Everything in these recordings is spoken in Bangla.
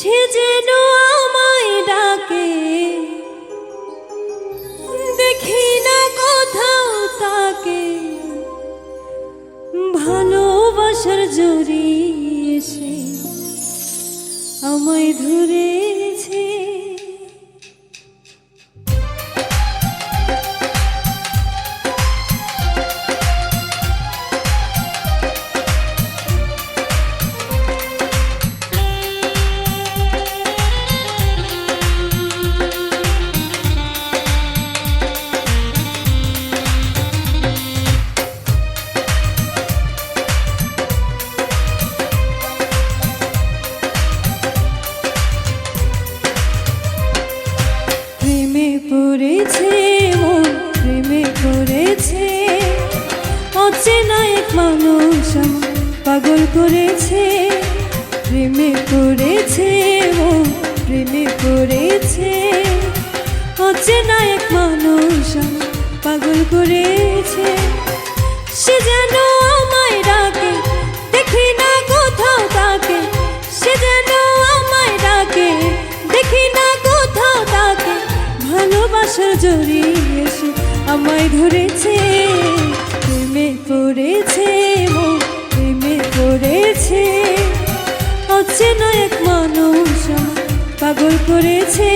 সে যেন আমায় ডাকে, দেখি না কোথাও তাকে, ভালোবাসার জড়িয়ে সে আমায় ধরেছে। পড়েছে মন, প্রেমে পড়েছে, অচেনা এক মানুষ পাগল করেছে। প্রেমে পড়েছে মন, প্রেমে পড়েছে, অচেনা এক মানুষ পাগল করেছে। সে যেন আমায় ডাকে, দেখি না কোথাও তাকে, সে যেন আমায় ডাকে, দেখি না কোথাও তাকে, ভালোবাসার জড়িয়ে সে আমায় ধরেছে। প্রেমে পড়েছে মন, প্রেমে পড়েছে, অচেনা এক মানুষ পাগল করেছে।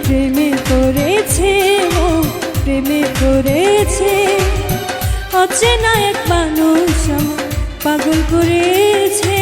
প্রেমে পড়েছে মন, প্রেমে পড়েছে, অচেনা এক মানুষ পাগল করেছে।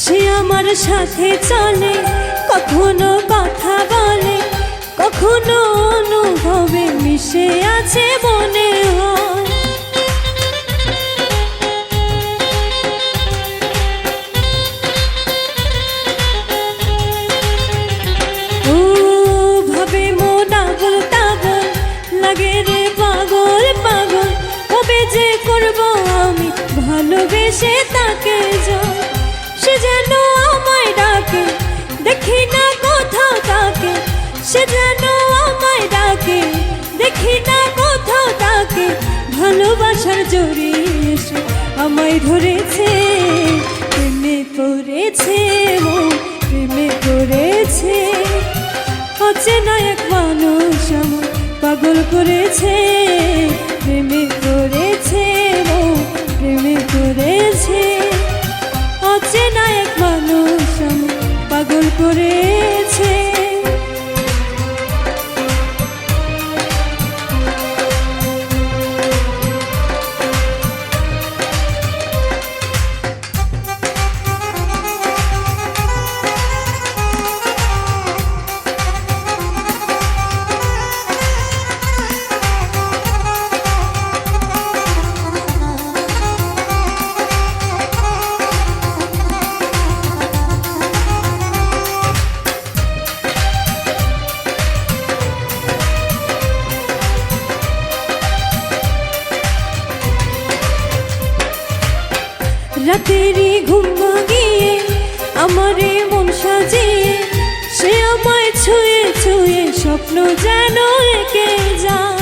সে আমার সাথে চলে, কখনো কথা বলে, কখনো অনুভবে মিশে আছে মনে হয়। ও ভাবে মন আবল তাবল, লাগে রে পাগল পাগল, কবে যে করবো আমি ভালোবেসে তাকে জয়। সে যেন আমায় ডাকে, দেখি না কোথাও তাকে, সে যেন আমায় ডাকে, দেখি না কোথাও তাকে, ভালোবাসার জড়িয়ে সে আমায় ধরেছে। প্রেমে পড়েছে মন, প্রেমে পড়েছে, অচেনা এক মানুষ আমায় পাগল করেছে। প্রেমে পড়েছে মন, প্রেমে পড়েছে, অচেনা এক মানুষ পাগল করেছে। রাতেরই ঘুম ভাঙিয়ে আমারে মন সাজিয়ে, সে আমায় ছুঁয়ে ছুঁয়ে স্বপ্ন যেন এঁকে যায়।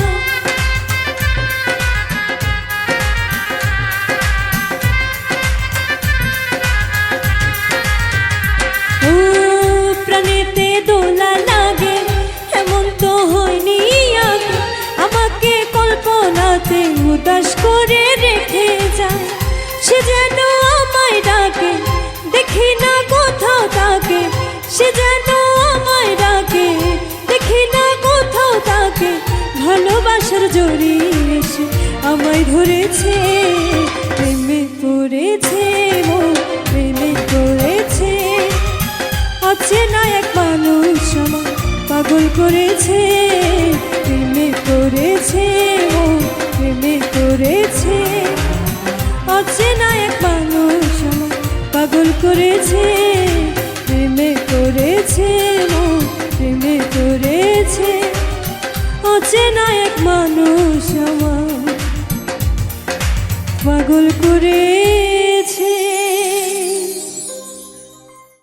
ও প্রাণেতে দোলা লাগে, এমন তো হয়নি আগে, আমাকে কল্পনাতে উদাস করে রেখে যায়। সে যেন আমায় ডাকে, দেখি না কোথাও তাকে, সে যেন আমায় ডাকে, দেখি না কোথাও তাকে, ভালোবাসার জড়িয়ে সে আমায় ধরেছে। প্রেমে পড়েছে মন, প্রেমে পড়েছে, অচেনা এক মানুষ আমায় পাগল করেছে। প্রেমে পড়েছে মন, প্রেমে পড়েছে, অচেনা এক মানুষ পাগল করেছে। প্রেমে পড়েছে। অচেনা এক মানুষ আমার পাগল করে